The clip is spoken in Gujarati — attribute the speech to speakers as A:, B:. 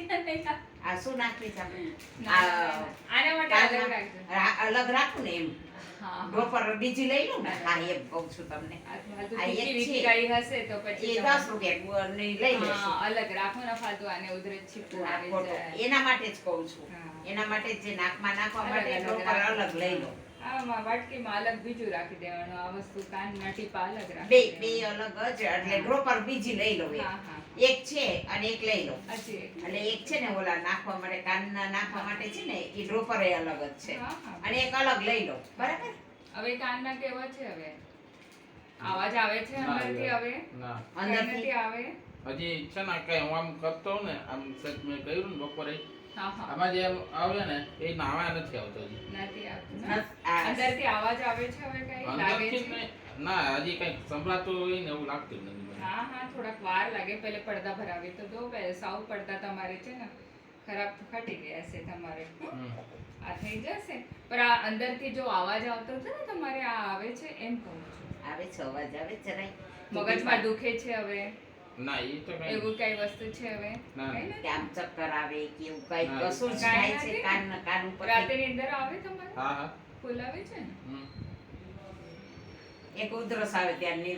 A: આ શું નાખીશ આપણે?
B: આના માટે અલગ રાખજો.
A: અલગ રાખું ને એમ.
B: હા
A: ડ્રોપર બીજી લઈ લઉં ને? હા એમ કહું છું તમને.
B: અથવા તો
A: આ એક
B: ટીકી
A: છે.
B: કઈ હશે તો પછી
A: એ 10 રૂપિયા ની લઈ લેશું.
B: હા અલગ રાખો ને ફાલતુ આને ઉધરસ છીપું
A: ના,
B: આવી
A: ખોટું.
B: જાય.
A: એના માટે જ કહું છું.
B: હા.
A: એના માટે જ જે નાકમાં નાખવા
B: અલગ
A: માટે
B: અલગ
A: ડ્રોપર
B: રાખો.
A: અલગ લઈ લો.
B: આમાં વાટકીમાં અલગ બીજું રાખી દેવાનું. આ વસ્તુ કાનના ટીપા અલગ
A: બે
B: રાખી
A: બે અલગ જ એટલે ડ્રોપર બીજી લઈ લો.
B: હા હા
A: એક છે અને એક લઈ લો.
B: હજી એક.
A: એટલે એક છે ને ઓલા નાખવા માટે કાનના નાખવા માટે છે ને એ ડ્રોપર એ અલગ જ છે.
B: હા, હા.
A: અને એક અલગ લઈ લો. બરાબર?
B: હવે કાનના કેવા છે હવે? અવાજ આવે છે
C: ના,
B: અંદરથી હવે?
C: ના
A: અંદરથી
B: નથી આવે?
C: હજી છે ને કઈ હું આમ કરતો હોઉં ને આમ સચ મેં કહ્યું ને બપોરે
B: હા હા
C: આમાં જે આમ આવે ને એ નાવા નથી આવતો હજી
B: નથી આવતું ને?
A: આ
B: અંદરથી અવાજ આવે છે હવે કઈ લાગે
C: અંદરથી
B: છે?
C: ના હજી કઈ સંભળાતું હોય ને એવું લાગતું જ નથી મને.
B: હા હા થોડાક વાર લાગે. પહેલે પડદા ભરાવી તો દો. સાવ પડદા તમારે છે ને ખરાબ ફાટી ગયા છે તમારે.
C: હમ.
B: આ થઈ જશે. પણ આ અંદરથી જો અવાજ આવતો હતો ને તમારે આ આવે છે એમ કહું છું.
A: આવે છે અવાજ આવે છે જરાય.
B: મગજમાં દુખે છે હવે?
C: ના એ તો કઈ
B: એવું કઈ વસ્તુ છે હવે?
C: ના.
B: કઈ નથી?
A: કે આમ ચક્કર આવે કે એવું કઈ
C: ના,
A: કશું જ
B: કાંઈ
A: થાય છે
B: નથી ને?
A: કાન ઉપર
B: રાતેની અંદર આવે તમારે?
C: હા હા
B: ફૂલ આવે છે ને?
C: હમ.
A: એક ઉધરસ આવે ત્યારે